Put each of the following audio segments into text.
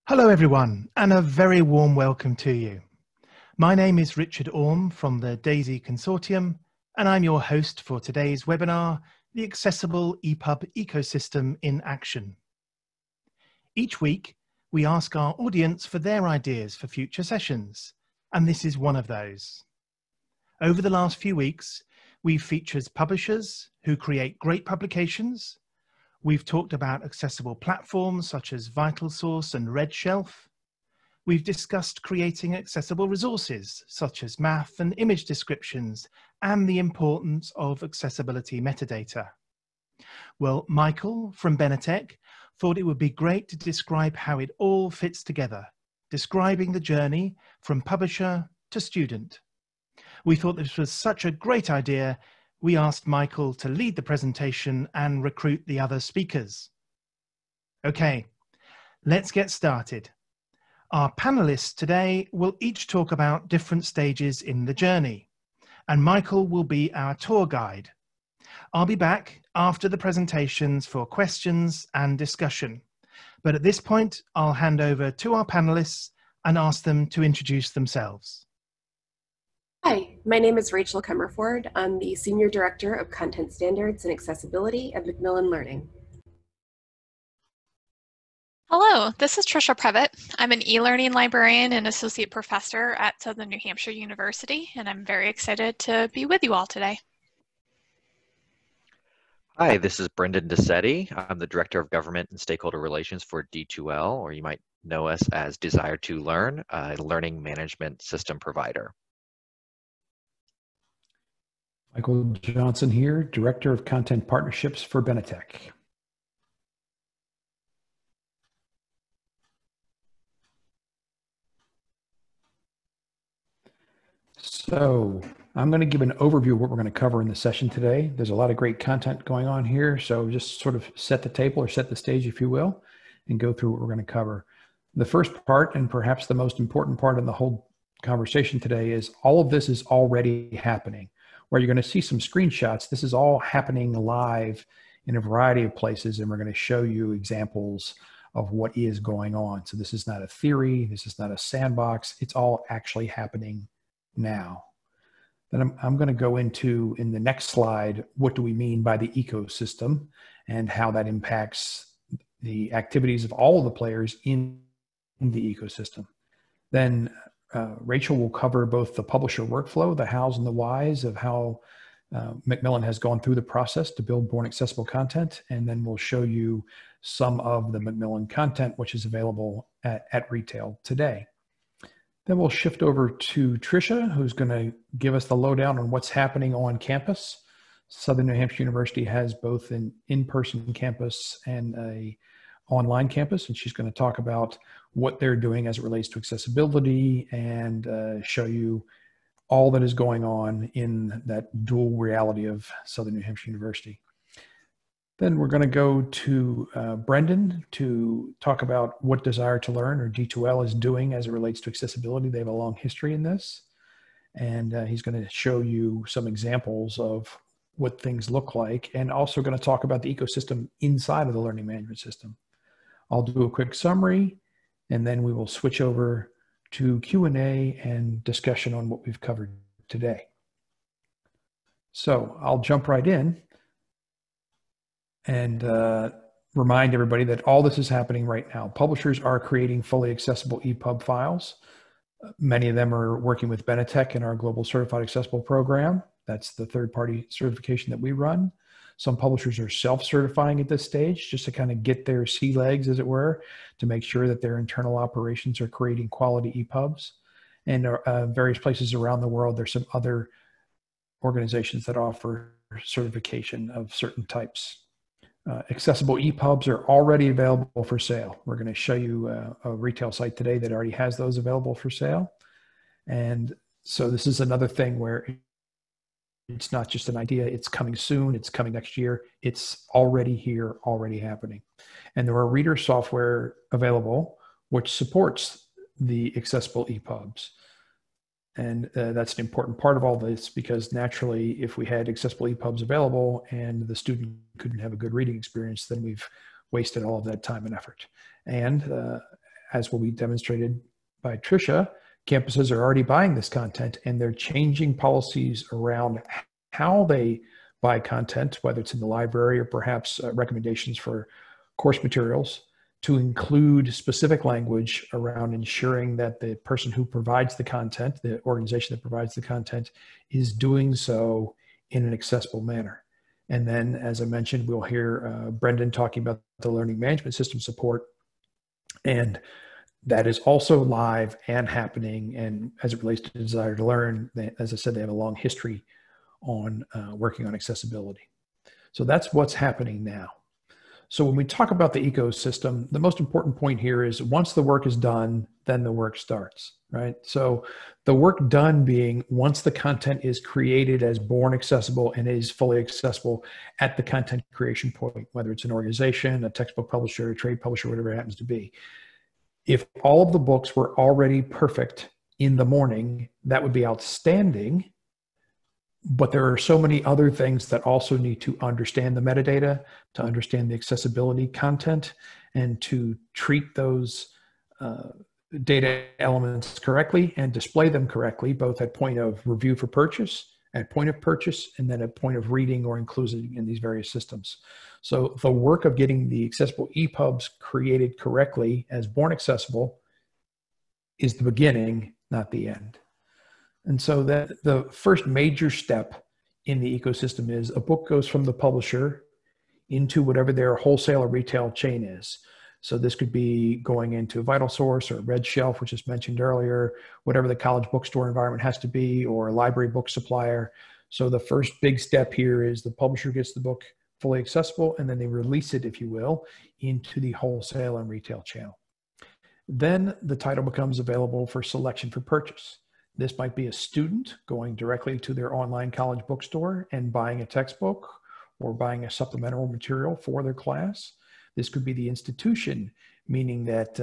Hello everyone, and a very warm welcome to you. My name is Richard Orme from the DAISY Consortium, and I'm your host for today's webinar, The Accessible EPUB Ecosystem in Action. Each week, we ask our audience for their ideas for future sessions, and this is one of those. Over the last few weeks, we've featured publishers who create great publications. We've talked about accessible platforms such as VitalSource and RedShelf. We've discussed creating accessible resources such as math and image descriptions and the importance of accessibility metadata. Well, Michael from Benetech thought it would be great to describe how it all fits together, describing the journey from publisher to student. We thought this was such a great idea, we asked Michael to lead the presentation and recruit the other speakers. Okay, let's get started. Our panelists today will each talk about different stages in the journey, and Michael will be our tour guide. I'll be back after the presentations for questions and discussion, but at this point, I'll hand over to our panelists and ask them to introduce themselves. Hi, my name is Rachel Comerford. I'm the Senior Director of Content Standards and Accessibility at Macmillan Learning. Hello, this is Trisha Previtt. I'm an e-learning librarian and associate professor at Southern New Hampshire University, and I'm very excited to be with you all today. Hi, this is Brendan DeSetti. I'm the Director of Government and Stakeholder Relations for D2L, or you might know us as Desire to Learn, a learning management system provider. Michael Johnson here, Director of Content Partnerships for Benetech. So I'm going to give an overview of what we're going to cover in the session today. There's a lot of great content going on here, so just sort of set the table or set the stage, if you will, and go through what we're going to cover. The first part, and perhaps the most important part in the whole conversation today, is all of this is already happening. Where you're going to see some screenshots, this is all happening live in a variety of places, and we're going to show you examples of what is going on. So this is not a theory, this is not a sandbox, it's all actually happening now. Then I'm going to go into, in the next slide, what do we mean by the ecosystem and how that impacts the activities of all of the players in the ecosystem. Then Rachel will cover both the publisher workflow, the hows and the whys of how Macmillan has gone through the process to build born accessible content, and then we'll show you some of the Macmillan content which is available at retail today. Then we'll shift over to Trisha, who's going to give us the lowdown on what's happening on campus. Southern New Hampshire University has both an in-person campus and an online campus, and she's going to talk about what they're doing as it relates to accessibility and show you all that is going on in that dual reality of Southern New Hampshire University. Then we're going to go to Brendan to talk about what Desire to Learn, or D2L, is doing as it relates to accessibility. They have a long history in this, and he's going to show you some examples of what things look like, and also going to talk about the ecosystem inside of the learning management system. I'll do a quick summary, and then we will switch over to Q&A and discussion on what we've covered today. So I'll jump right in and remind everybody that all this is happening right now. Publishers are creating fully accessible EPUB files. Many of them are working with Benetech in our Global Certified Accessible program. That's the third-party certification that we run. Some publishers are self-certifying at this stage just to kind of get their sea legs, as it were, to make sure that their internal operations are creating quality EPUBs. And various places around the world, there's some other organizations that offer certification of certain types. Accessible EPUBs are already available for sale. We're going to show you a retail site today that already has those available for sale. And so this is another thing where it's not just an idea, it's coming soon, it's coming next year, it's already here, already happening. And there are reader software available which supports the accessible EPUBs. And that's an important part of all this, because naturally, if we had accessible EPUBs available and the student couldn't have a good reading experience, then we've wasted all of that time and effort. And as will be demonstrated by Tricia, campuses are already buying this content, and they're changing policies around how they buy content, whether it's in the library or perhaps recommendations for course materials, to include specific language around ensuring that the person who provides the content, the organization that provides the content, is doing so in an accessible manner. And then, as I mentioned, we'll hear Brendan talking about the learning management system support. And that is also live and happening. And as it relates to Desire to Learn, as I said, they have a long history on working on accessibility. So that's what's happening now. So when we talk about the ecosystem, the most important point here is once the work is done, then the work starts, right? So the work done being once the content is created as born accessible and is fully accessible at the content creation point, whether it's an organization, a textbook publisher, a trade publisher, whatever it happens to be. If all of the books were already perfect in the morning, that would be outstanding. But there are so many other things that also need to understand the metadata, to understand the accessibility content, and to treat those data elements correctly and display them correctly, both at point of review for purchase, at point of purchase, and then at point of reading or inclusion in these various systems. So the work of getting the accessible EPUBs created correctly as born accessible is the beginning, not the end. And so that the first major step in the ecosystem is a book goes from the publisher into whatever their wholesale or retail chain is. So this could be going into Vital Source or Red Shelf, which is mentioned earlier, whatever the college bookstore environment has to be, or a library book supplier. So the first big step here is the publisher gets the book fully accessible, and then they release it, if you will, into the wholesale and retail channel. Then the title becomes available for selection for purchase. This might be a student going directly to their online college bookstore and buying a textbook or buying a supplemental material for their class. This could be the institution, meaning that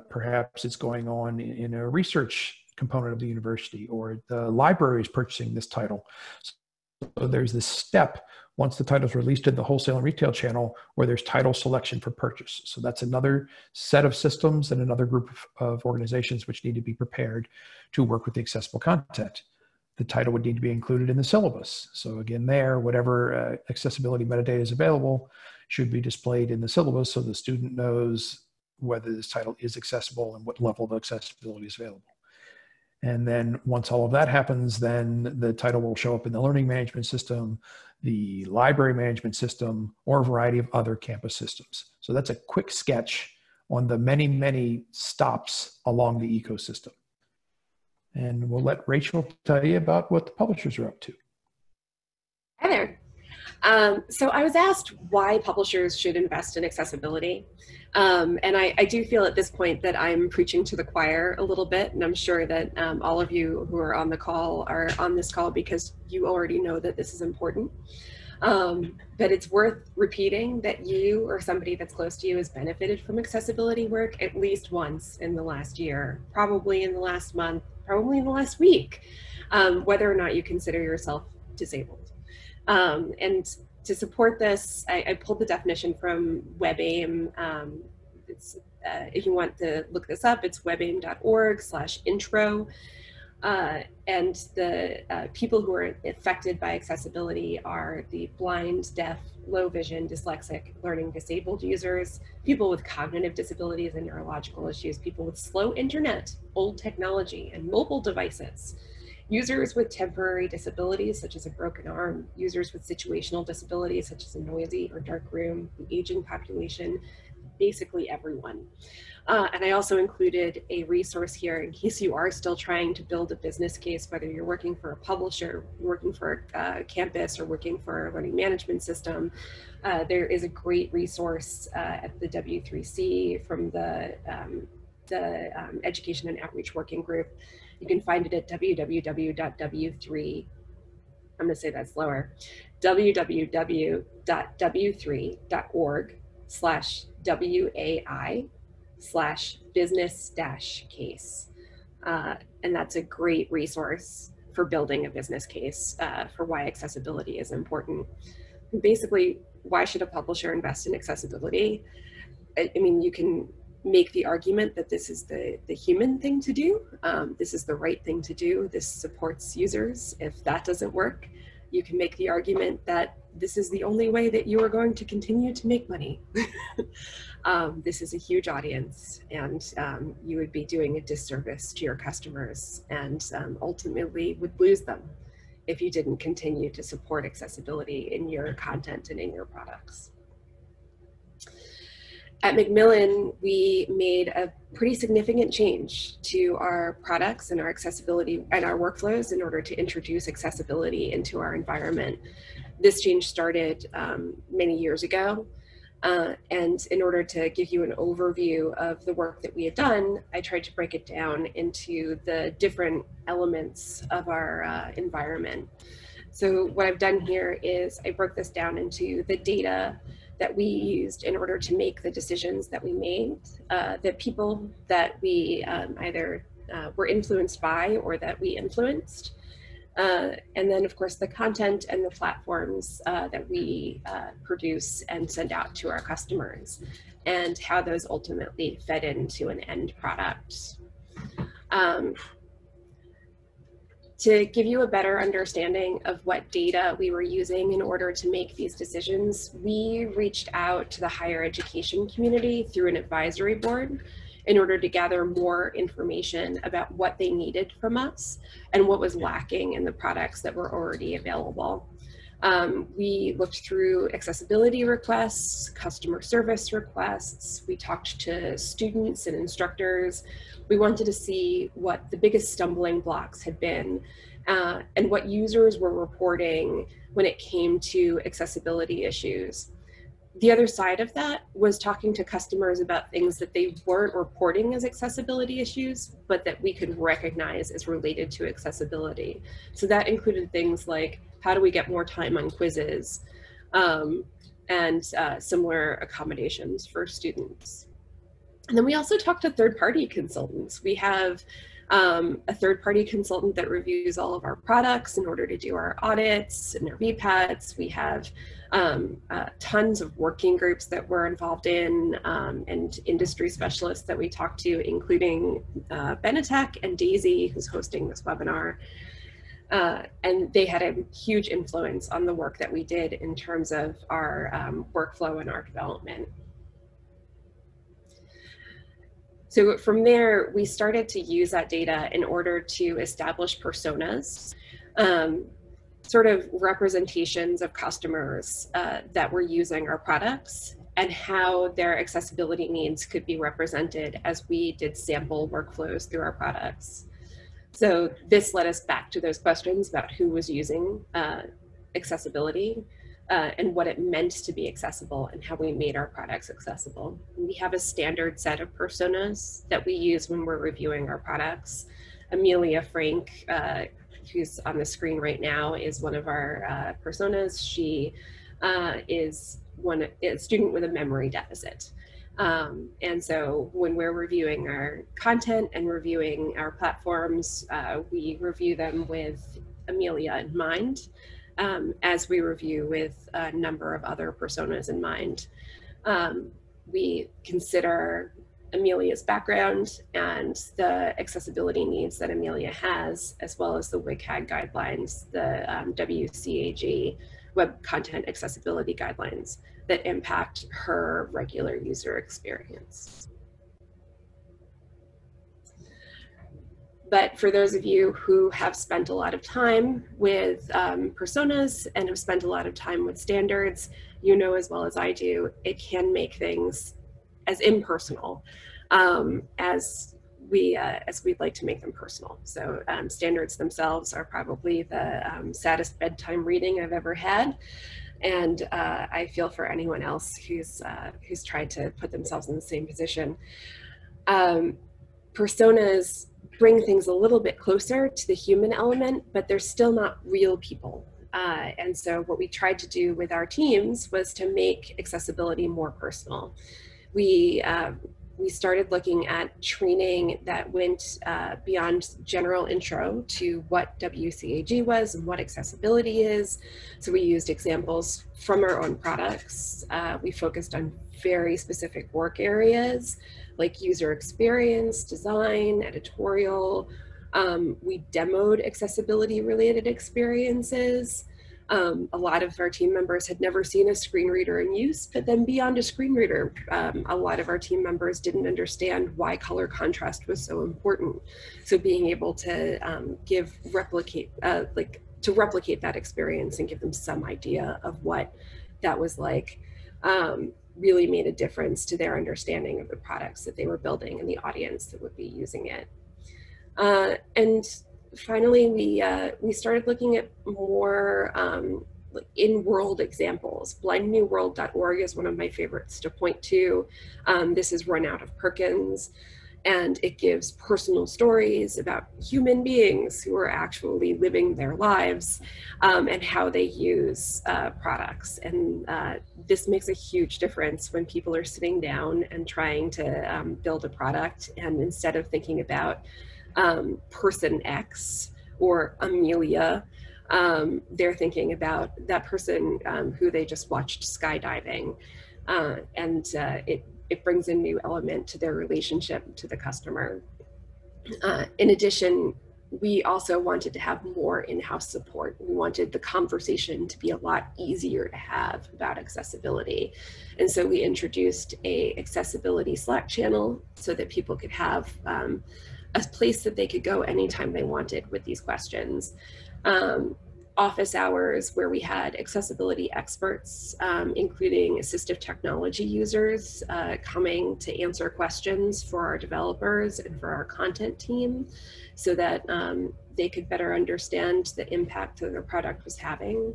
perhaps it's going on in a research component of the university, or the library is purchasing this title. So there's this step once the title is released in the wholesale and retail channel where there's title selection for purchase. So that's another set of systems and another group of organizations which need to be prepared to work with the accessible content. The title would need to be included in the syllabus. So again, there, whatever accessibility metadata is available should be displayed in the syllabus so the student knows whether this title is accessible and what level of accessibility is available. And then once all of that happens, then the title will show up in the learning management system, the library management system, or a variety of other campus systems. So that's a quick sketch on the many, many stops along the ecosystem. And we'll let Rachel tell you about what the publishers are up to. Hi there. So I was asked why publishers should invest in accessibility. And I do feel at this point that I'm preaching to the choir a little bit, and I'm sure that all of you who are on the call are on this call because you already know that this is important. But it's worth repeating that you or somebody that's close to you has benefited from accessibility work at least once in the last year, probably in the last month, probably in the last week, whether or not you consider yourself disabled. And to support this, I pulled the definition from WebAIM. If you want to look this up, it's webaim.org/intro. And the people who are affected by accessibility are the blind, deaf, low vision, dyslexic, learning disabled users, people with cognitive disabilities and neurological issues, people with slow internet, old technology, and mobile devices. Users with temporary disabilities, such as a broken arm, users with situational disabilities, such as a noisy or dark room, the aging population, basically everyone. And I also included a resource here in case you are still trying to build a business case, whether you're working for a publisher, working for a campus, or working for a learning management system. There is a great resource at the W3C from the Education and Outreach Working Group. You can find it at www.w3, I'm gonna say that slower, www.w3.org/WAI/business-case. And that's a great resource for building a business case for why accessibility is important. And basically, why should a publisher invest in accessibility? I mean, you can make the argument that this is the human thing to do. This is the right thing to do. This supports users. If that doesn't work, you can make the argument that this is the only way that you are going to continue to make money. This is a huge audience, and you would be doing a disservice to your customers, and ultimately would lose them if you didn't continue to support accessibility in your content and in your products. At Macmillan, we made a pretty significant change to our products and our accessibility and our workflows in order to introduce accessibility into our environment. This change started many years ago. And in order to give you an overview of the work that we had done, I tried to break it down into the different elements of our environment. So what I've done here is I broke this down into the data that we used in order to make the decisions that we made, the people that we either were influenced by or that we influenced. And then, of course, the content and the platforms that we produce and send out to our customers, and how those ultimately fed into an end product. To give you a better understanding of what data we were using in order to make these decisions, we reached out to the higher education community through an advisory board in order to gather more information about what they needed from us and what was lacking in the products that were already available. We looked through accessibility requests, customer service requests. We talked to students and instructors. We wanted to see what the biggest stumbling blocks had been and what users were reporting when it came to accessibility issues. The other side of that was talking to customers about things that they weren't reporting as accessibility issues, but that we could recognize as related to accessibility. So that included things like, how do we get more time on quizzes, and similar accommodations for students. And then we also talked to third-party consultants. We have a third-party consultant that reviews all of our products in order to do our audits and our VPATs. We have tons of working groups that we're involved in, and industry specialists that we talk to, including Benetech and Daisy, who's hosting this webinar. And they had a huge influence on the work that we did in terms of our workflow and our development. So from there, we started to use that data in order to establish personas, sort of representations of customers that were using our products and how their accessibility needs could be represented as we did sample workflows through our products. So this led us back to those questions about who was using accessibility and what it meant to be accessible and how we made our products accessible. We have a standard set of personas that we use when we're reviewing our products. Amelia Frank, who's on the screen right now, is one of our personas. She is a student with a memory deficit. And so when we're reviewing our content and reviewing our platforms, we review them with Amelia in mind, as we review with a number of other personas in mind. We consider Amelia's background and the accessibility needs that Amelia has, as well as the WCAG guidelines, the WCAG Web Content Accessibility Guidelines that impact her regular user experience. But for those of you who have spent a lot of time with personas and have spent a lot of time with standards, you know as well as I do, it can make things as impersonal as we'd like to make them personal. So standards themselves are probably the saddest bedtime reading I've ever had. And I feel for anyone else who's tried to put themselves in the same position. Personas bring things a little bit closer to the human element, but they're still not real people. And so what we tried to do with our teams was to make accessibility more personal. We started looking at training that went beyond general intro to what WCAG was and what accessibility is. So we used examples from our own products. We focused on very specific work areas like user experience, design, editorial. We demoed accessibility related experiences. A lot of our team members had never seen a screen reader in use, but then beyond a screen reader, a lot of our team members didn't understand why color contrast was so important. So being able to replicate that experience and give them some idea of what that was like really made a difference to their understanding of the products that they were building and the audience that would be using it. And finally, we started looking at more in-world examples. blindnewworld.org is one of my favorites to point to. This is run out of Perkins, and it gives personal stories about human beings who are actually living their lives and how they use products. And this makes a huge difference when people are sitting down and trying to build a product, and instead of thinking about person X or Amelia, they're thinking about that person who they just watched skydiving, and it brings a new element to their relationship to the customer. In addition, we also wanted to have more in-house support. We wanted the conversation to be a lot easier to have about accessibility. And so we introduced a accessibility Slack channel so that people could have a place that they could go anytime they wanted with these questions. Office hours where we had accessibility experts, including assistive technology users, coming to answer questions for our developers and for our content team, so that they could better understand the impact that their product was having.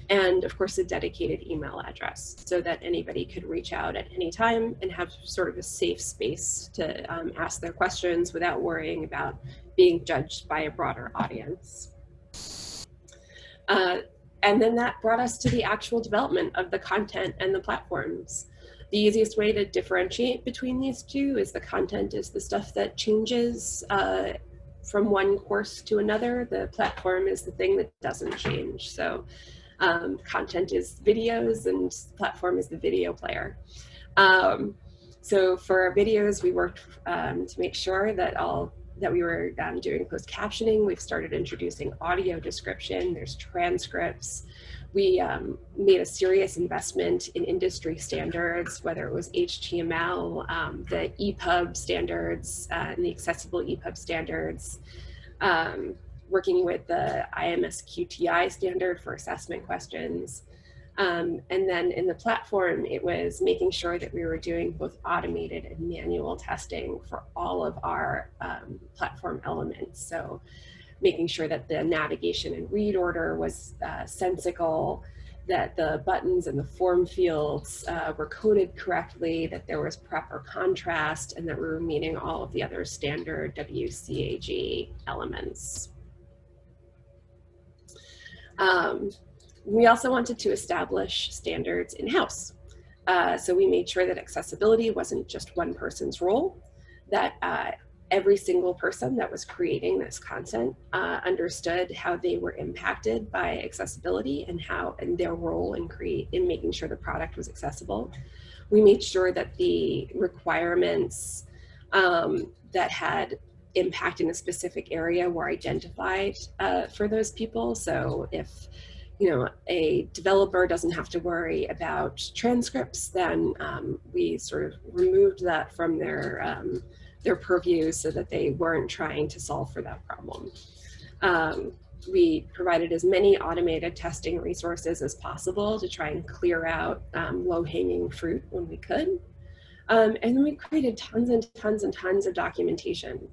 And of course, a dedicated email address so that anybody could reach out at any time and have sort of a safe space to ask their questions without worrying about being judged by a broader audience. And then that brought us to the actual development of the content and the platforms. The easiest way to differentiate between these two is the content is the stuff that changes from one course to another. The platform is the thing that doesn't change. So content is videos and platform is the video player. So for our videos, we worked to make sure that we were doing closed captioning. We've started introducing audio description. There's transcripts. We made a serious investment in industry standards, whether it was HTML, the EPUB standards, and the accessible EPUB standards, working with the IMS-QTI standard for assessment questions. And then in the platform, it was making sure that we were doing both automated and manual testing for all of our platform elements. So making sure that the navigation and read order was sensical, that the buttons and the form fields were coded correctly, that there was proper contrast, and that we were meeting all of the other standard WCAG elements. We also wanted to establish standards in-house. So we made sure that accessibility wasn't just one person's role, that every single person that was creating this content understood how they were impacted by accessibility and their role in making sure the product was accessible. We made sure that the requirements that had impact in a specific area were identified for those people. So if a developer doesn't have to worry about transcripts, then we sort of removed that from their purview so that they weren't trying to solve for that problem. We provided as many automated testing resources as possible to try and clear out low-hanging fruit when we could. And then we created tons and tons and tons of documentation.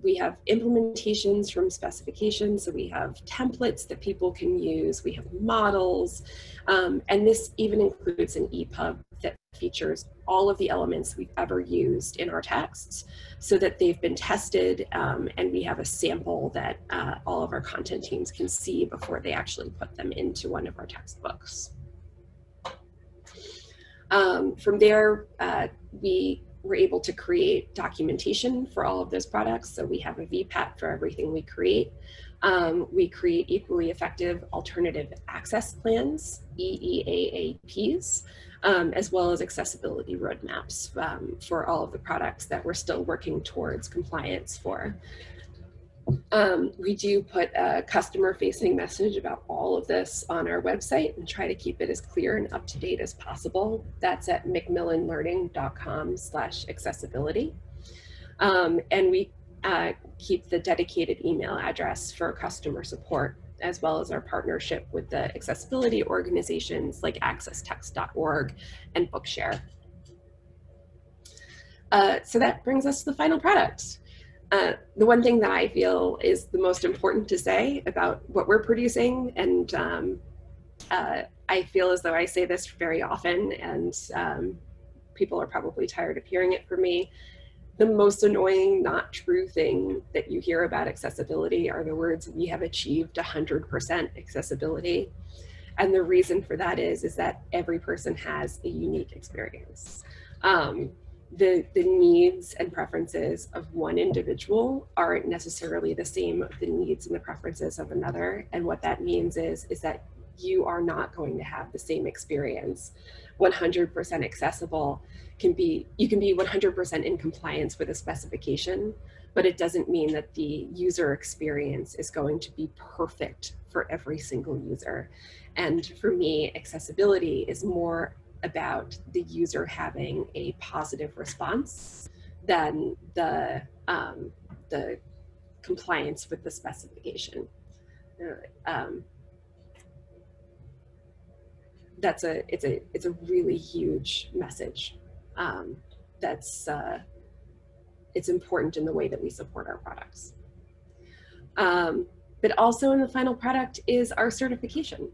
We have implementations from specifications, so we have templates that people can use, we have models, and this even includes an EPUB that features all of the elements we've ever used in our texts so that they've been tested, and we have a sample that all of our content teams can see before they actually put them into one of our textbooks. From there, we were able to create documentation for all of those products. So we have a VPAT for everything we create. We create equally effective alternative access plans, EEAAPs, as well as accessibility roadmaps for all of the products that we're still working towards compliance for. We do put a customer-facing message about all of this on our website and try to keep it as clear and up-to-date as possible. That's at mcmillanlearning.com/accessibility. And we keep the dedicated email address for customer support, as well as our partnership with the accessibility organizations like accesstext.org and Bookshare. So that brings us to the final product. The one thing that I feel is the most important to say about what we're producing, and I feel as though I say this very often, and people are probably tired of hearing it from me, the most annoying, not true thing that you hear about accessibility are the words, "We have achieved 100% accessibility." And the reason for that is that every person has a unique experience. The needs and preferences of one individual aren't necessarily the same as the needs and the preferences of another. And what that means is that you are not going to have the same experience. 100% accessible you can be 100% in compliance with a specification, but it doesn't mean that the user experience is going to be perfect for every single user. And for me, accessibility is more about the user having a positive response than the compliance with the specification. It's a really huge message. It's important in the way that we support our products. But also in the final product is our certification.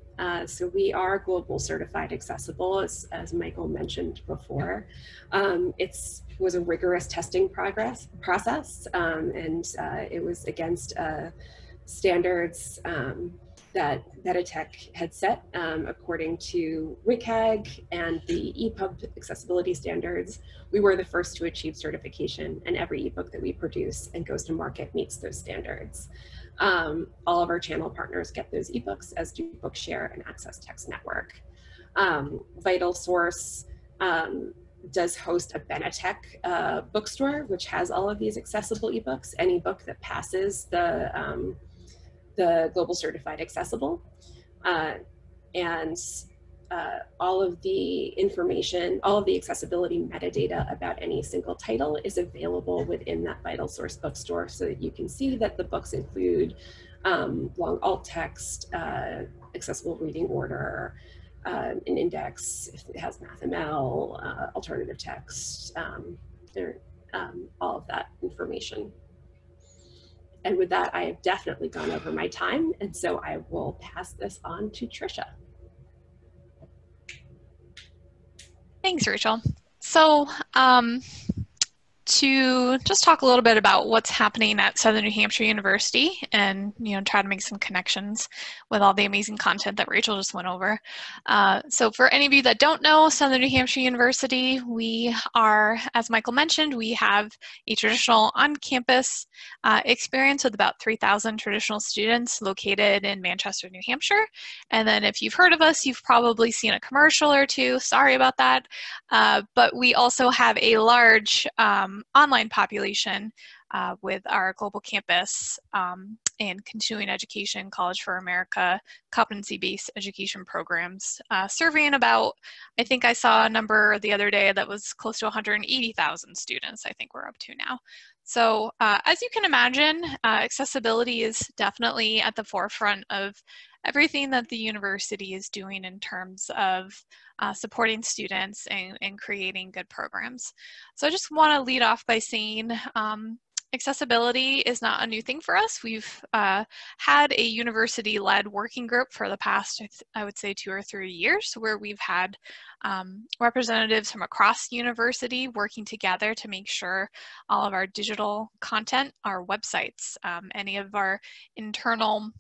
So we are global certified accessible, as Michael mentioned before. It was a rigorous testing process, and it was against standards that EdTech had set according to WCAG and the EPUB accessibility standards. We were the first to achieve certification, and every ebook that we produce and goes to market meets those standards. All of our channel partners get those ebooks, as do Bookshare and Access Text Network. Vital Source does host a Benetech bookstore, which has all of these accessible ebooks. Any book that passes the Global Certified Accessible, and all of the information, all of the accessibility metadata about any single title is available within that Vital Source bookstore, so that you can see that the books include long alt text, accessible reading order, an index if it has MathML, alternative text, all of that information. And with that, I have definitely gone over my time, and so I will pass this on to Trisha. Thanks, Rachel. So to just talk a little bit about what's happening at Southern New Hampshire University and try to make some connections with all the amazing content that Rachel just went over. So for any of you that don't know Southern New Hampshire University, we are, as Michael mentioned, we have a traditional on-campus experience with about 3,000 traditional students located in Manchester, New Hampshire. And then if you've heard of us, you've probably seen a commercial or two. Sorry about that. But we also have a large online population with our global campus and continuing education, College for America, competency-based education programs, surveying about, I think I saw a number the other day that was close to 180,000 students, I think we're up to now. So as you can imagine, accessibility is definitely at the forefront of everything that the university is doing in terms of supporting students and creating good programs. So I just want to lead off by saying accessibility is not a new thing for us. We've had a university-led working group for the past, I would say, 2 or 3 years, where we've had representatives from across the university working together to make sure all of our digital content, our websites, any of our internal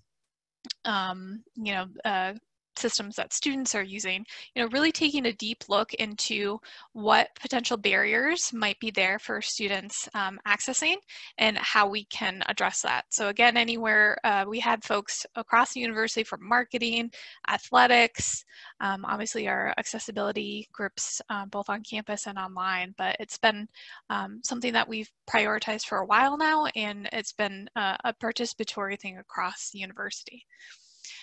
systems that students are using, really taking a deep look into what potential barriers might be there for students accessing and how we can address that. So again, anywhere we had folks across the university from marketing, athletics, obviously our accessibility groups both on campus and online, but it's been something that we've prioritized for a while now, and it's been a participatory thing across the university.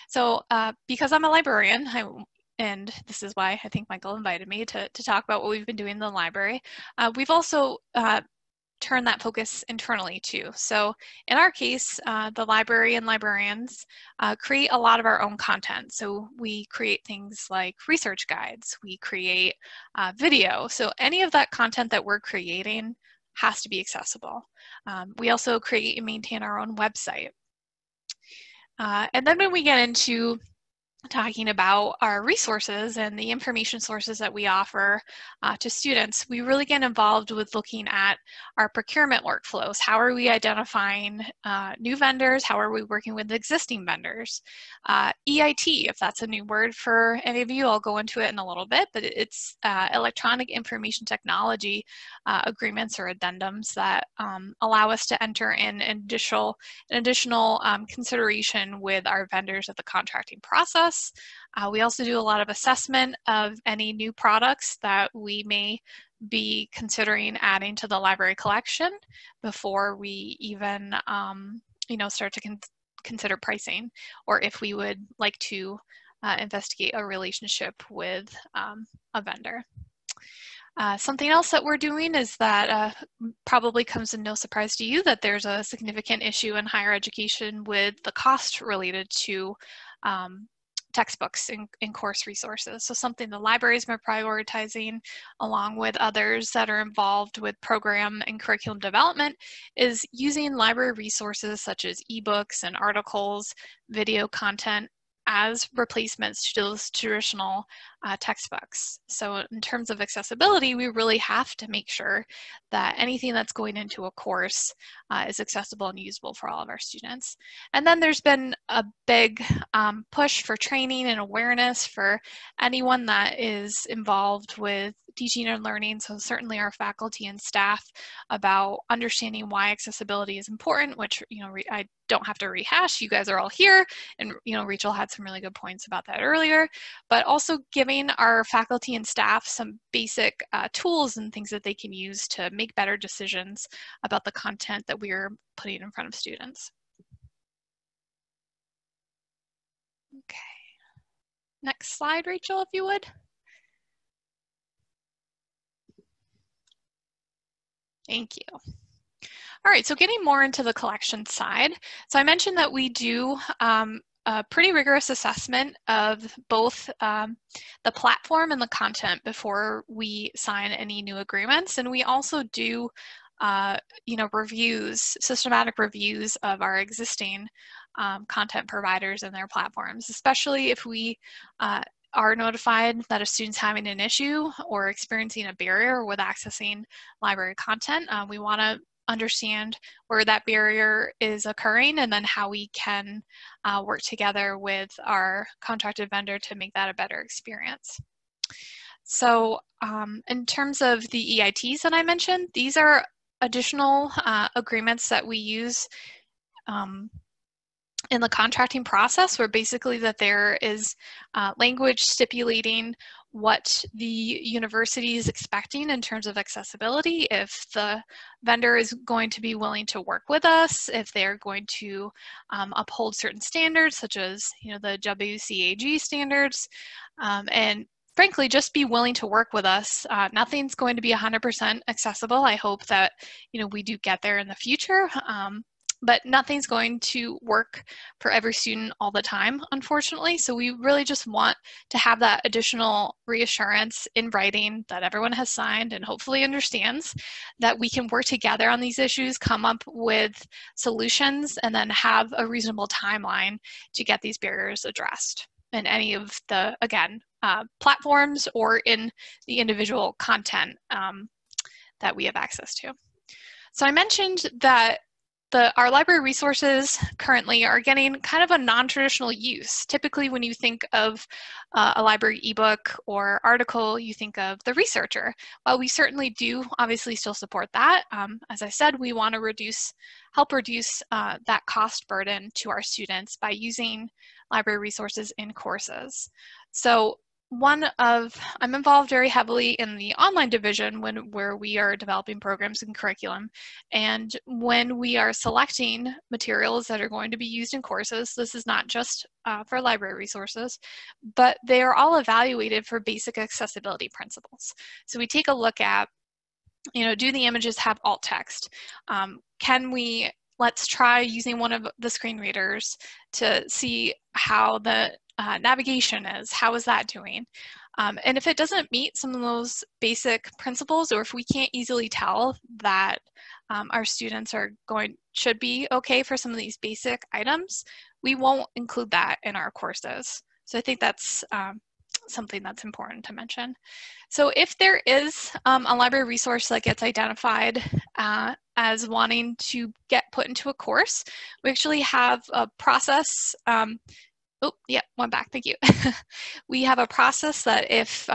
So because I'm a librarian, and this is why I think Michael invited me to talk about what we've been doing in the library, we've also turn that focus internally too. So in our case, the library and librarians create a lot of our own content. So we create things like research guides, we create video. So any of that content that we're creating has to be accessible. We also create and maintain our own website. And then when we get into talking about our resources and the information sources that we offer to students, we really get involved with looking at our procurement workflows. How are we identifying new vendors? How are we working with existing vendors? EIT, if that's a new word for any of you, I'll go into it in a little bit, but it's electronic information technology agreements or addendums that allow us to enter in an additional consideration with our vendors at the contracting process. We also do a lot of assessment of any new products that we may be considering adding to the library collection before we even start to consider pricing, or if we would like to investigate a relationship with a vendor. Something else that we're doing is that probably comes as no surprise to you that there's a significant issue in higher education with the cost related to textbooks and course resources. So something the libraries are prioritizing along with others that are involved with program and curriculum development is using library resources such as ebooks and articles, video content as replacements to those traditional textbooks. So in terms of accessibility, we really have to make sure that anything that's going into a course is accessible and usable for all of our students. And then there's been a big push for training and awareness for anyone that is involved with teaching and learning, so certainly our faculty and staff, about understanding why accessibility is important, which I don't have to rehash. You guys are all here, and Rachel had some really good points about that earlier, but also giving our faculty and staff some basic tools and things that they can use to make better decisions about the content that we're putting in front of students. Okay, next slide, Rachel, if you would. Thank you. All right, so getting more into the collection side. So I mentioned that we do a pretty rigorous assessment of both the platform and the content before we sign any new agreements. And we also do systematic reviews of our existing content providers and their platforms, especially if we are notified that a student's having an issue or experiencing a barrier with accessing library content. We want to understand where that barrier is occurring and then how we can work together with our contracted vendor to make that a better experience. So in terms of the EITs that I mentioned, these are additional agreements that we use in the contracting process, where basically that there is language stipulating what the university is expecting in terms of accessibility, if the vendor is going to be willing to work with us, if they're going to uphold certain standards such as the WCAG standards, and frankly just be willing to work with us. Nothing's going to be 100% accessible. I hope that we do get there in the future. But nothing's going to work for every student all the time, unfortunately. So we really just want to have that additional reassurance in writing that everyone has signed and hopefully understands that we can work together on these issues, come up with solutions, and then have a reasonable timeline to get these barriers addressed in any of the, again, platforms or in the individual content that we have access to. So I mentioned that our library resources currently are getting kind of a non-traditional use. Typically, when you think of a library ebook or article, you think of the researcher. While we certainly do obviously still support that, as I said, we want to help reduce that cost burden to our students by using library resources in courses. So I'm involved very heavily in the online division where we are developing programs and curriculum. And when we are selecting materials that are going to be used in courses, this is not just for library resources, but they are all evaluated for basic accessibility principles. So we take a look at, do the images have alt text? Let's try using one of the screen readers to see how the navigation is. How is that doing? And if it doesn't meet some of those basic principles, or if we can't easily tell that our students should be okay for some of these basic items, we won't include that in our courses. So I think that's something that's important to mention. So if there is a library resource that gets identified as wanting to get put into a course, we actually have a process. Oh, yeah, one back, thank you. We have a process that if,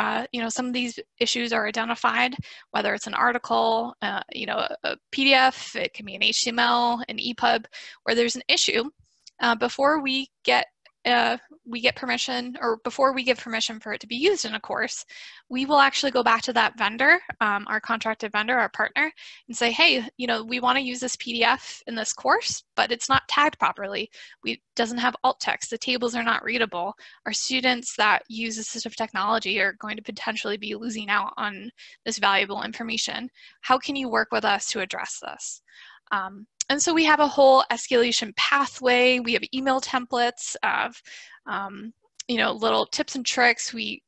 some of these issues are identified, whether it's an article, a PDF, it can be an HTML, an EPUB, where there's an issue, before we get permission, or before we give permission for it to be used in a course, we will actually go back to that vendor, our contracted vendor, our partner, and say, hey, we want to use this PDF in this course, but it's not tagged properly. It doesn't have alt text. The tables are not readable. Our students that use assistive technology are going to potentially be losing out on this valuable information. How can you work with us to address this? And so we have a whole escalation pathway. We have email templates of, little tips and tricks we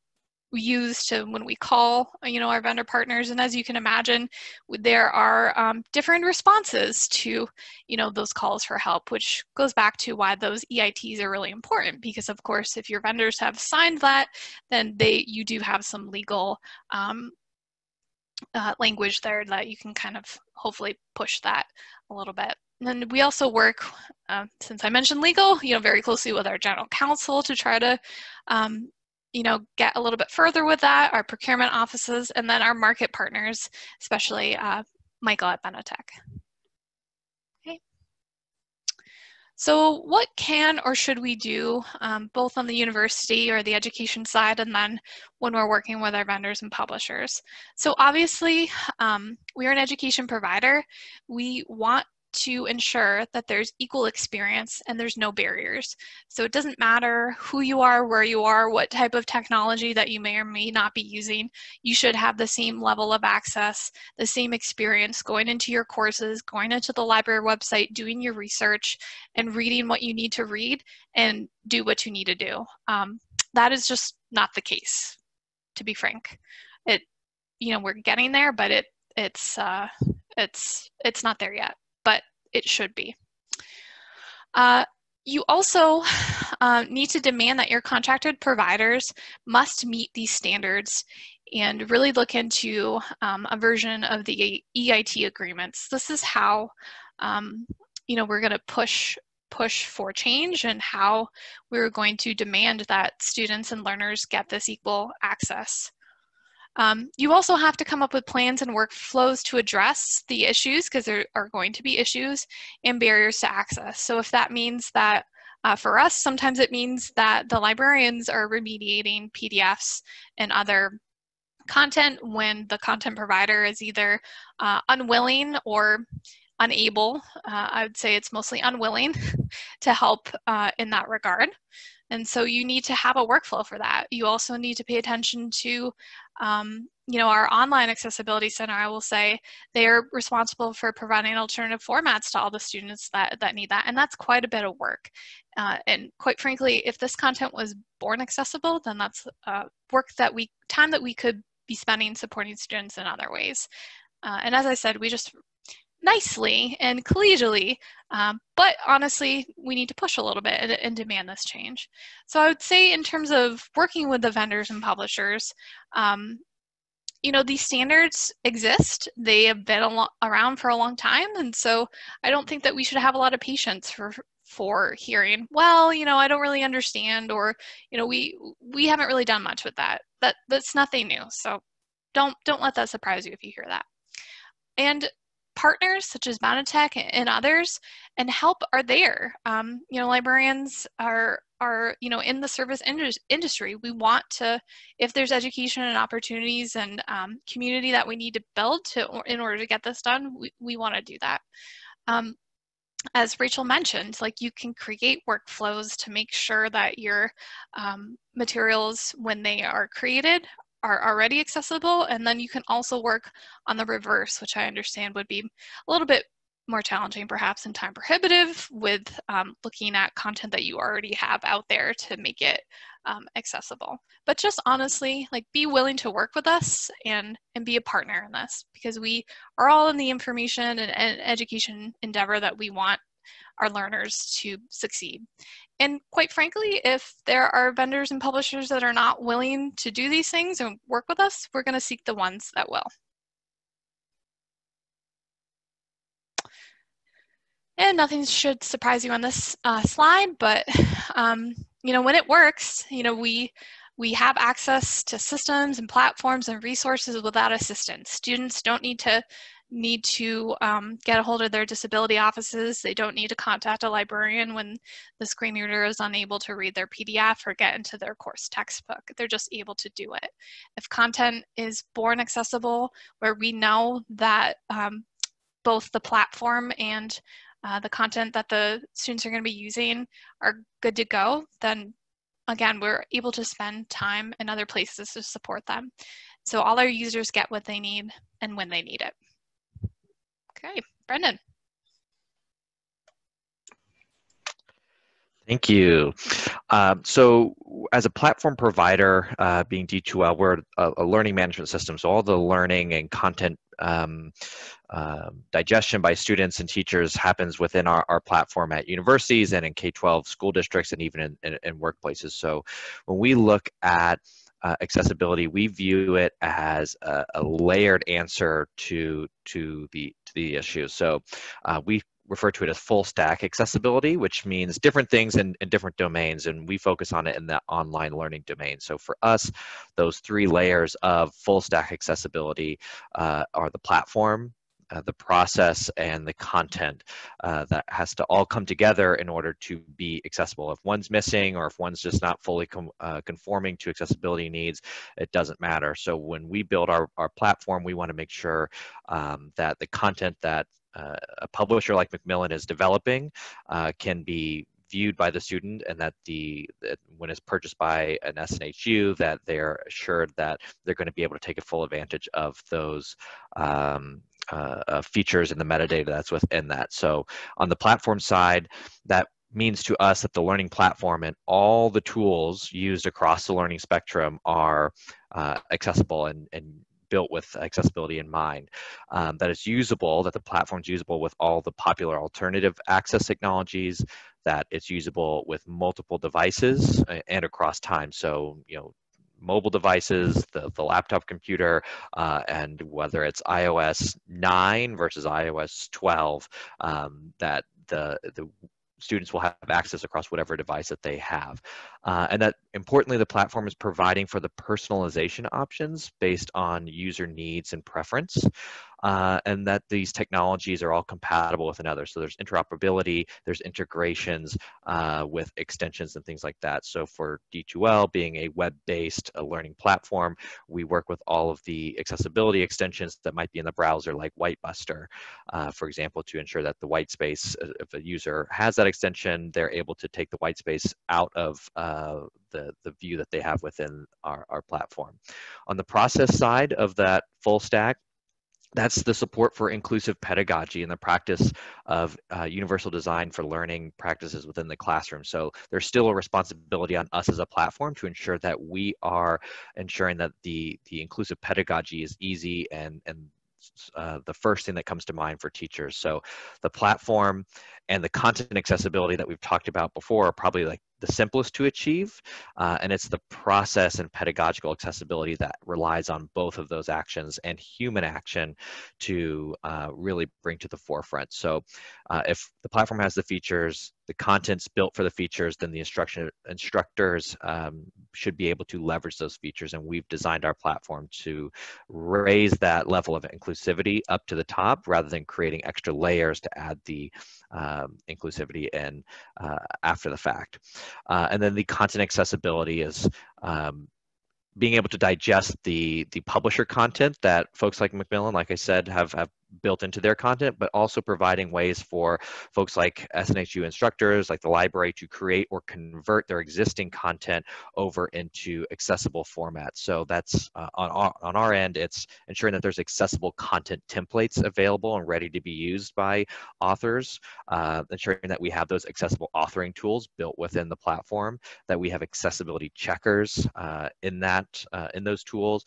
use to when we call, our vendor partners. And as you can imagine, there are different responses to, those calls for help, which goes back to why those EITs are really important. Because of course, if your vendors have signed that, then you do have some legal language there that you can kind of hopefully push that a little bit. And then we also work, since I mentioned legal, very closely with our general counsel to try to, get a little bit further with that, our procurement offices, and then our market partners, especially Michael at Benetech. Okay. So what can or should we do, both on the university or the education side, and then when we're working with our vendors and publishers? So obviously, we're an education provider. We want to ensure that there's equal experience and there's no barriers. So it doesn't matter who you are, where you are, what type of technology that you may or may not be using. You should have the same level of access, the same experience going into your courses, going into the library website, doing your research, and reading what you need to read and do what you need to do. That is just not the case, to be frank. We're getting there, but it's not there yet. But it should be. You also need to demand that your contracted providers must meet these standards and really look into a version of the EIT agreements. This is how we're going to push for change and how we're going to demand that students and learners get this equal access. You also have to come up with plans and workflows to address the issues, because there are going to be issues and barriers to access. So if that means that, for us, sometimes it means that the librarians are remediating PDFs and other content when the content provider is either unwilling or unable. I would say it's mostly unwilling to help in that regard. And so you need to have a workflow for that. You also need to pay attention to, our online accessibility center. I will say they're responsible for providing alternative formats to all the students that need that. And that's quite a bit of work. And quite frankly, if this content was born accessible, then that's time that we could be spending supporting students in other ways. And as I said, we just nicely and collegially, but honestly, we need to push a little bit and demand this change. So I would say in terms of working with the vendors and publishers, you know, these standards exist. They have been around for a long time. And so I don't think that we should have a lot of patience for hearing, well, you know, I don't really understand, or, you know, we haven't really done much with that. That's nothing new. So don't let that surprise you if you hear that. And partners such as Bonitech and others and help are there. You know, librarians are, you know, in the service industry. We want to, if there's education and opportunities and community that we need to build in order to get this done, we want to do that. As Rachel mentioned, like, you can create workflows to make sure that your materials, when they are created, are already accessible, and then you can also work on the reverse, which I understand would be a little bit more challenging perhaps and time prohibitive with looking at content that you already have out there to make it accessible. But just honestly, like, be willing to work with us and be a partner in this, because we are all in the information and education endeavor that we want our learners to succeed. And quite frankly, if there are vendors and publishers that are not willing to do these things and work with us, we're going to seek the ones that will. And nothing should surprise you on this slide, but you know, when it works, you know, we have access to systems and platforms and resources without assistance. Students don't need to get a hold of their disability offices. They don't need to contact a librarian when the screen reader is unable to read their PDF or get into their course textbook. They're just able to do it. If content is born accessible, where we know that both the platform and the content that the students are going to be using are good to go, then again, we're able to spend time in other places to support them. So all our users get what they need and when they need it. Okay, Brendan. Thank you. So as a platform provider, being D2L, we're a learning management system. So all the learning and content digestion by students and teachers happens within our platform at universities and in K-12 school districts and even in workplaces. So when we look at accessibility, we view it as a layered answer to the issue. So we refer to it as full stack accessibility, which means different things in different domains, and we focus on it in the online learning domain. So for us, those three layers of full stack accessibility are the platform, the process, and the content that has to all come together in order to be accessible. If one's missing or if one's just not fully conforming to accessibility needs, it doesn't matter. So when we build our platform, we want to make sure that the content that a publisher like Macmillan is developing can be viewed by the student, and that when it's purchased by an SNHU, that they're assured that they're going to be able to take a full advantage of those features and the metadata that's within that. So on the platform side, that means to us that the learning platform and all the tools used across the learning spectrum are accessible and built with accessibility in mind, that it's usable, that the platform's usable with all the popular alternative access technologies, that it's usable with multiple devices and across time. So, you know, mobile devices, the laptop computer, and whether it's iOS 9 versus iOS 12, that the students will have access across whatever device that they have. And that importantly, the platform is providing for the personalization options based on user needs and preference, and that these technologies are all compatible with another. So there's interoperability, there's integrations with extensions and things like that. So for D2L being a web-based learning platform, we work with all of the accessibility extensions that might be in the browser, like Whitebuster, for example, to ensure that the white space, if a user has that extension, they're able to take the white space out of the view that they have within our platform. On the process side of that full stack, that's the support for inclusive pedagogy and the practice of universal design for learning practices within the classroom. So there's still a responsibility on us as a platform to ensure that we are ensuring that the inclusive pedagogy is easy and the first thing that comes to mind for teachers. So the platform and the content accessibility that we've talked about before are probably like the simplest to achieve, and it's the process and pedagogical accessibility that relies on both of those actions and human action to really bring to the forefront. So if the platform has the features, the content's built for the features, then the instructors should be able to leverage those features, and we've designed our platform to raise that level of inclusivity up to the top rather than creating extra layers to add the inclusivity in after the fact. And then the content accessibility is being able to digest the publisher content that folks like Macmillan, like I said, have built into their content, but also providing ways for folks like SNHU instructors, like the library, to create or convert their existing content over into accessible formats. So that's on our end, it's ensuring that there's accessible content templates available and ready to be used by authors, ensuring that we have those accessible authoring tools built within the platform, that we have accessibility checkers in those tools,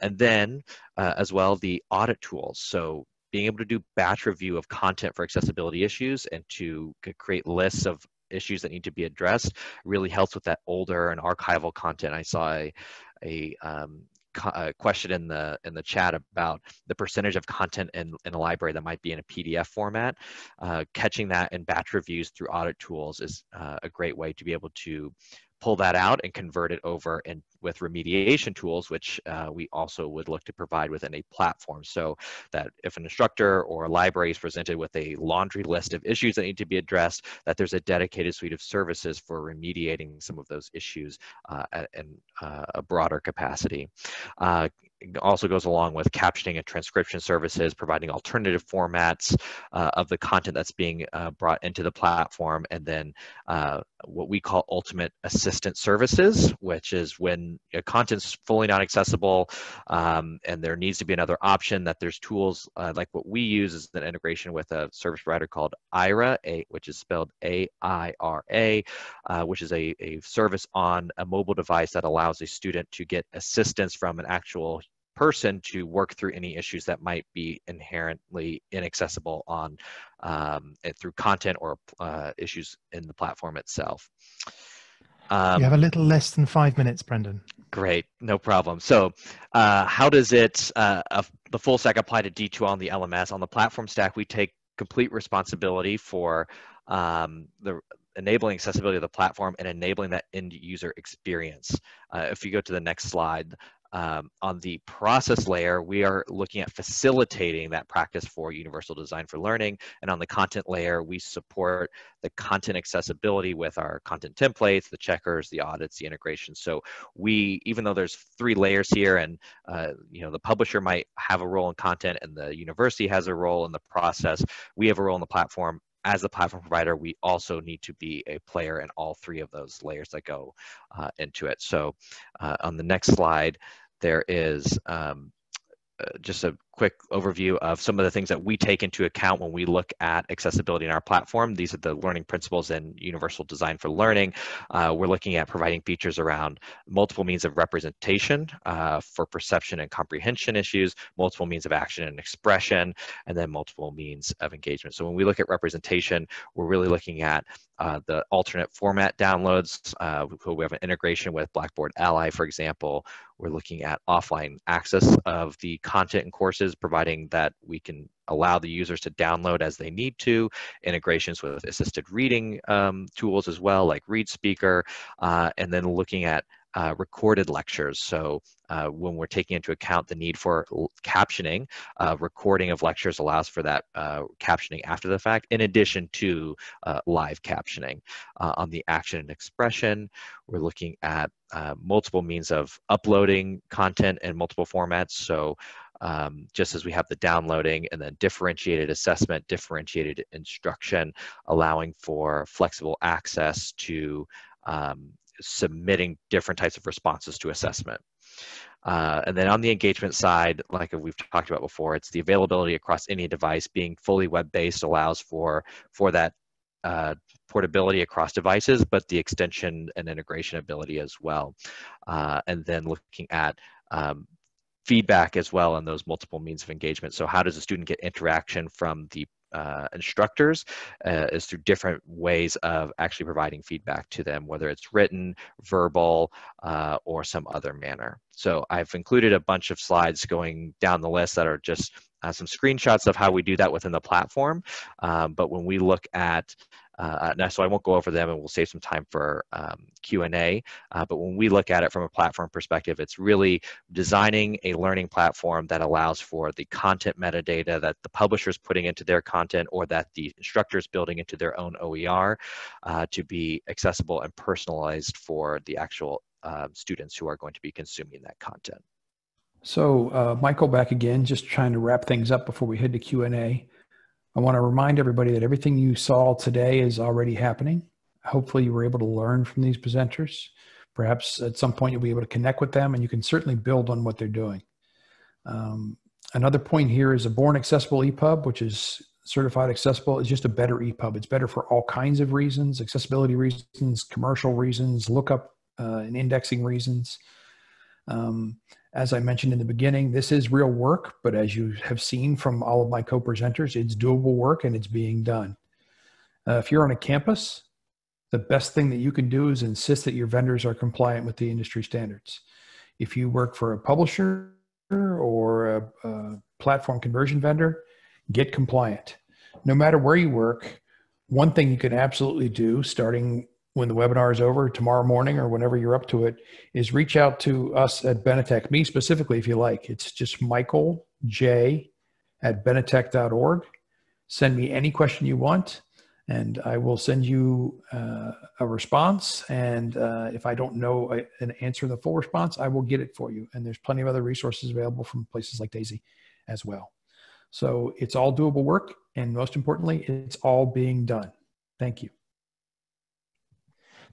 and then as well the audit tools. So being able to do batch review of content for accessibility issues and to create lists of issues that need to be addressed really helps with that older and archival content. I saw a question in the chat about the percentage of content in a library that might be in a PDF format. Catching that in batch reviews through audit tools is a great way to be able to pull that out and convert it over and with remediation tools, which we also would look to provide within a platform, so that if an instructor or a library is presented with a laundry list of issues that need to be addressed, that there's a dedicated suite of services for remediating some of those issues in a broader capacity. It also goes along with captioning and transcription services, providing alternative formats of the content that's being brought into the platform, and then what we call ultimate assistant services, which is when content's fully not accessible and there needs to be another option, that there's tools like what we use is an integration with a service provider called Aira, which is spelled A-I-R-A, which is a service on a mobile device that allows a student to get assistance from an actual person to work through any issues that might be inherently inaccessible on through content or issues in the platform itself. You have a little less than 5 minutes, Brendan. Great, no problem. So how does the full stack apply to D2L on the LMS? On the platform stack, we take complete responsibility for the enabling accessibility of the platform and enabling that end user experience. If you go to the next slide, on the process layer, we are looking at facilitating that practice for universal design for learning. And on the content layer, we support the content accessibility with our content templates, the checkers, the audits, the integration. So even though there's 3 layers here, and the publisher might have a role in content and the university has a role in the process, we have a role in the platform. As the platform provider, we also need to be a player in all 3 of those layers that go into it. So on the next slide, there is just a quick overview of some of the things that we take into account when we look at accessibility in our platform. These are the learning principles in universal design for learning. We're looking at providing features around multiple means of representation for perception and comprehension issues, multiple means of action and expression, and then multiple means of engagement. So when we look at representation, we're really looking at the alternate format downloads. We have an integration with Blackboard Ally, for example. We're looking at offline access of the content and courses, providing that we can allow the users to download as they need to, integrations with assisted reading tools as well, like ReadSpeaker, and then looking at recorded lectures. So when we're taking into account the need for captioning, recording of lectures allows for that captioning after the fact, in addition to live captioning. On the action and expression, we're looking at multiple means of uploading content in multiple formats. So just as we have the downloading and then differentiated assessment, differentiated instruction, allowing for flexible access to submitting different types of responses to assessment. And then on the engagement side, like we've talked about before, it's the availability across any device. Being fully web-based allows for that portability across devices, but the extension and integration ability as well. And then looking at feedback as well on those multiple means of engagement. So how does a student get interaction from the instructors is through different ways of actually providing feedback to them, whether it's written, verbal, or some other manner. So I've included a bunch of slides going down the list that are just some screenshots of how we do that within the platform. But when we look at so I won't go over them, and we'll save some time for Q&A. But when we look at it from a platform perspective, it's really designing a learning platform that allows for the content metadata that the publisher's putting into their content, or that the instructor's building into their own OER, to be accessible and personalized for the actual students who are going to be consuming that content. So Michael, back again, just trying to wrap things up before we head to Q&A. I want to remind everybody that everything you saw today is already happening. Hopefully you were able to learn from these presenters. Perhaps at some point you'll be able to connect with them, and you can certainly build on what they're doing. Another point here is a Born Accessible EPUB, which is certified accessible, is just a better EPUB. It's better for all kinds of reasons: accessibility reasons, commercial reasons, lookup and indexing reasons. As I mentioned in the beginning, this is real work, but as you have seen from all of my co-presenters, it's doable work and it's being done. If you're on a campus, the best thing that you can do is insist that your vendors are compliant with the industry standards. If you work for a publisher or a platform conversion vendor, get compliant. No matter where you work, one thing you can absolutely do, starting when the webinar is over tomorrow morning or whenever you're up to it, is reach out to us at Benetech, me specifically if you like. It's just Michael J at benetech.org. Send me any question you want, and I will send you a response. And if I don't know an answer in the full response, I will get it for you. And there's plenty of other resources available from places like Daisy as well. So it's all doable work, and most importantly, it's all being done. Thank you.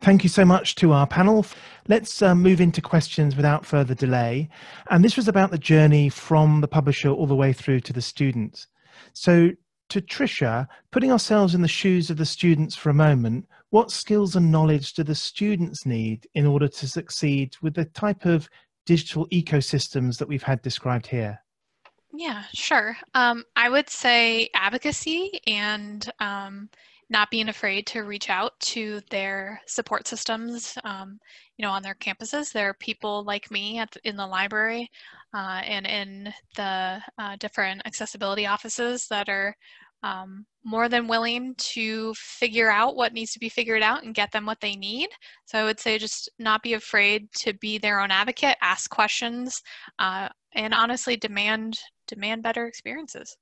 Thank you so much to our panel. Let's move into questions without further delay. And this was about the journey from the publisher all the way through to the students. So to Tricia, putting ourselves in the shoes of the students for a moment, what skills and knowledge do the students need in order to succeed with the type of digital ecosystems that we've had described here? Yeah, sure. I would say advocacy and not being afraid to reach out to their support systems, you know, on their campuses. There are people like me in the library and in the different accessibility offices that are more than willing to figure out what needs to be figured out and get them what they need. So I would say just not be afraid to be their own advocate, ask questions, and honestly demand better experiences.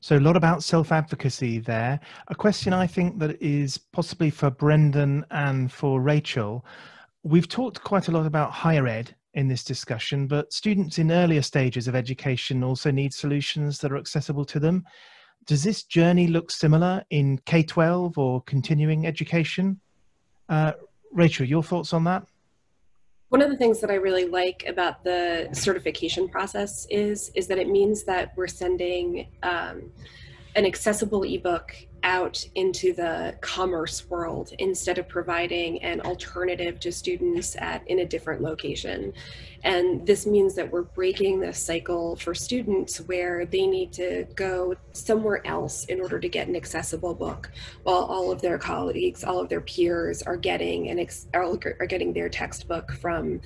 So a lot about self-advocacy there. A question I think that is possibly for Brendan and for Rachel. We've talked quite a lot about higher ed in this discussion, but students in earlier stages of education also need solutions that are accessible to them. Does this journey look similar in K-12 or continuing education? Rachel, your thoughts on that? One of the things that I really like about the certification process is that it means that we're sending an accessible ebook out into the commerce world instead of providing an alternative to students in a different location. And this means that we're breaking this cycle for students where they need to go somewhere else in order to get an accessible book, while all of their colleagues, all of their peers are getting their textbook from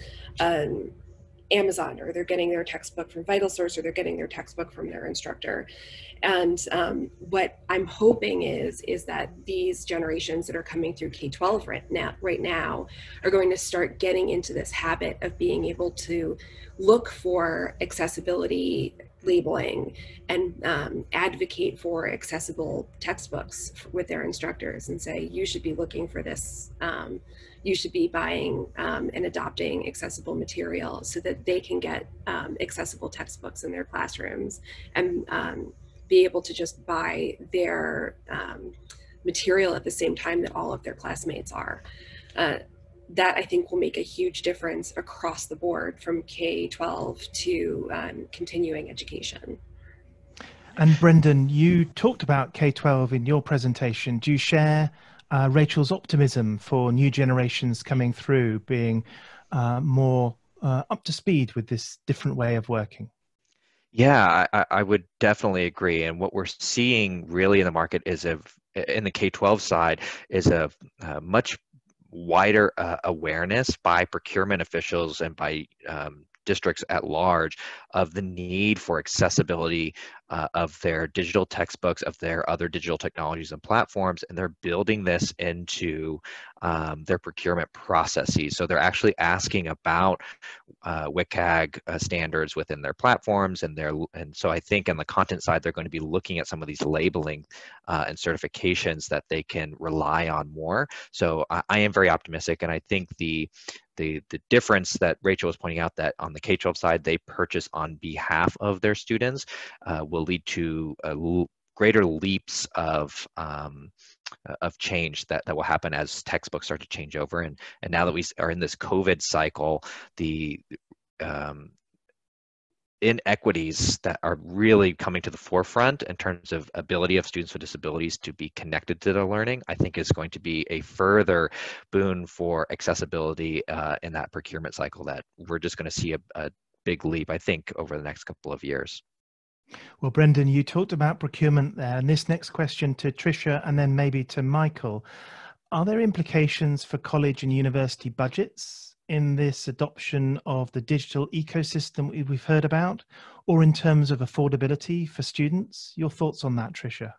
Amazon, or they're getting their textbook from VitalSource, or they're getting their textbook from their instructor. And what I'm hoping is that these generations that are coming through K-12 right now are going to start getting into this habit of being able to look for accessibility labeling and advocate for accessible textbooks with their instructors and say, you should be looking for this. You should be buying and adopting accessible material so that they can get accessible textbooks in their classrooms and be able to just buy their material at the same time that all of their classmates are. That I think will make a huge difference across the board from K-12 to continuing education. And Brendan, you talked about K-12 in your presentation. Do you share Rachel's optimism for new generations coming through being more up to speed with this different way of working? Yeah, I would definitely agree. And what we're seeing really in the market is in the K-12 side is a much wider awareness by procurement officials and by districts at large of the need for accessibility of their digital textbooks, of their other digital technologies and platforms, and they're building this into their procurement processes. So they're actually asking about WCAG standards within their platforms, and so I think on the content side they're going to be looking at some of these labeling and certifications that they can rely on more. So I am very optimistic, and I think the difference that Rachel was pointing out, that on the K-12 side they purchase on behalf of their students, will lead to greater leaps of change that will happen as textbooks start to change over. And now that we are in this COVID cycle, the inequities that are really coming to the forefront in terms of ability of students with disabilities to be connected to their learning, I think is going to be a further boon for accessibility in that procurement cycle, that we're just going to see a big leap, I think, over the next couple of years. Well, Brendan, you talked about procurement there, and this next question to Tricia and then maybe to Michael. Are there implications for college and university budgets in this adoption of the digital ecosystem we've heard about, or in terms of affordability for students? Your thoughts on that, Tricia?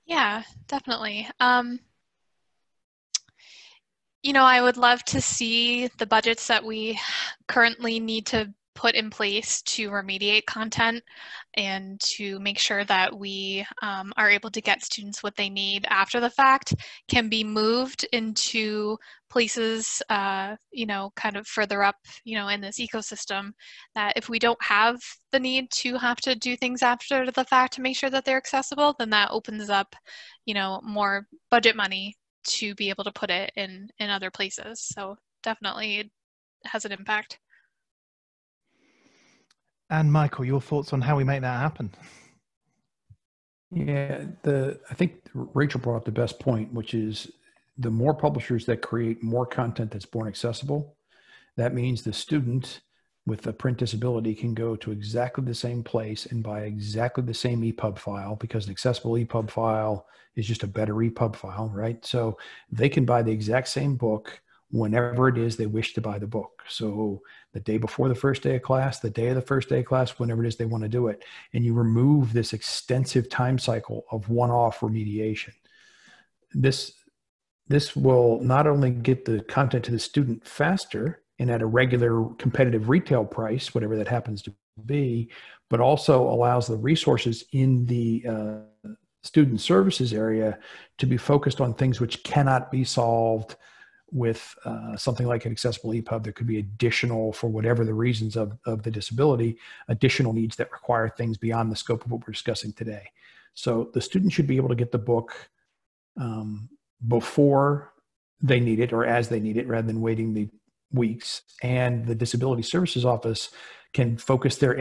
Yeah, definitely. You know, I would love to see the budgets that we currently need to put in place to remediate content and to make sure that we are able to get students what they need after the fact can be moved into places, you know, kind of further up, you know, in this ecosystem, that if we don't have the need to have to do things after the fact to make sure that they're accessible, then that opens up, you know, more budget money to be able to put it in other places. So definitely it has an impact. And Michael, your thoughts on how we make that happen? Yeah, I think Rachel brought up the best point, which is the more publishers that create more content that's born accessible, that means the student with a print disability can go to exactly the same place and buy exactly the same EPUB file, because an accessible EPUB file is just a better EPUB file, right? So they can buy the exact same book whenever it is they wish to buy the book. So the day before the first day of class, the day of the first day of class, whenever it is they want to do it. And you remove this extensive time cycle of one-off remediation. This will not only get the content to the student faster and at a regular competitive retail price, whatever that happens to be, but also allows the resources in the student services area to be focused on things which cannot be solved with something like an accessible EPUB. There could be additional, for whatever the reasons of the disability, additional needs that require things beyond the scope of what we're discussing today. So the student should be able to get the book before they need it or as they need it, rather than waiting the weeks. And the Disability Services Office can focus their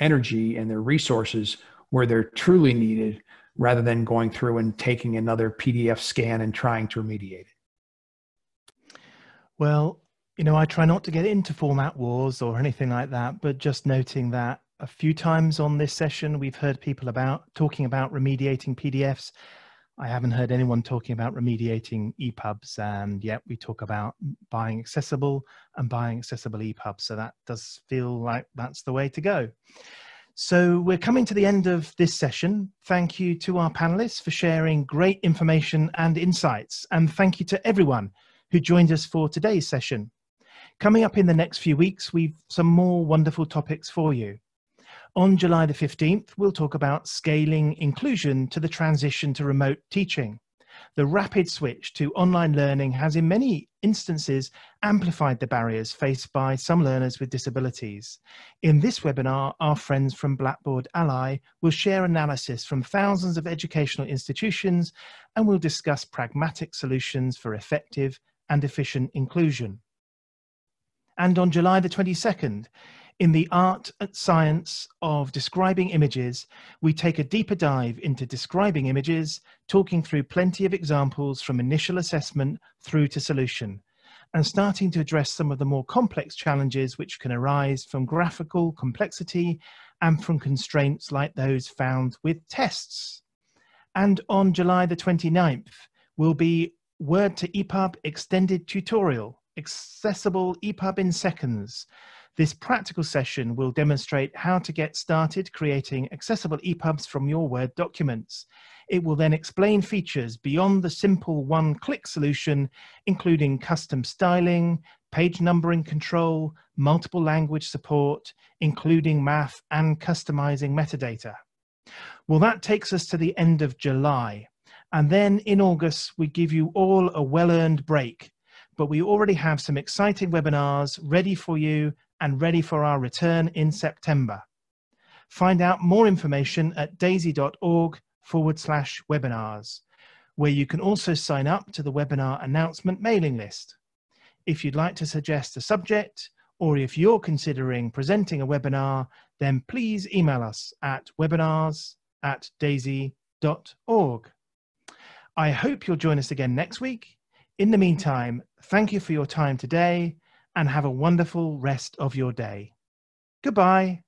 energy and their resources where they're truly needed, rather than going through and taking another PDF scan and trying to remediate it. Well, you know, I try not to get into format wars or anything like that, but just noting that a few times on this session, we've heard people talking about remediating PDFs. I haven't heard anyone talking about remediating EPUBs, and yet we talk about buying accessible and buying accessible EPUBs. So that does feel like that's the way to go. So we're coming to the end of this session. Thank you to our panelists for sharing great information and insights. And thank you to everyone who joined us for today's session. Coming up in the next few weeks, we've some more wonderful topics for you. On July the 15th, we'll talk about scaling inclusion to the transition to remote teaching. The rapid switch to online learning has in many instances amplified the barriers faced by some learners with disabilities. In this webinar, our friends from Blackboard Ally will share analysis from thousands of educational institutions, and we'll discuss pragmatic solutions for effective and efficient inclusion. And on July the 22nd, in the art and science of describing images, we take a deeper dive into describing images, talking through plenty of examples from initial assessment through to solution. and starting to address some of the more complex challenges which can arise from graphical complexity and from constraints like those found with tests. And on July the 29th will be Word to EPUB Extended Tutorial, Accessible EPUB in Seconds. This practical session will demonstrate how to get started creating accessible EPUBs from your Word documents. It will then explain features beyond the simple one-click solution, including custom styling, page numbering control, multiple language support, including math and customizing metadata. Well, that takes us to the end of July. And then in August, we give you all a well-earned break. But we already have some exciting webinars ready for you and ready for our return in September. Find out more information at daisy.org/webinars, where you can also sign up to the webinar announcement mailing list. If you'd like to suggest a subject, or if you're considering presenting a webinar, then please email us at webinars@daisy.org. I hope you'll join us again next week. In the meantime, thank you for your time today and have a wonderful rest of your day. Goodbye.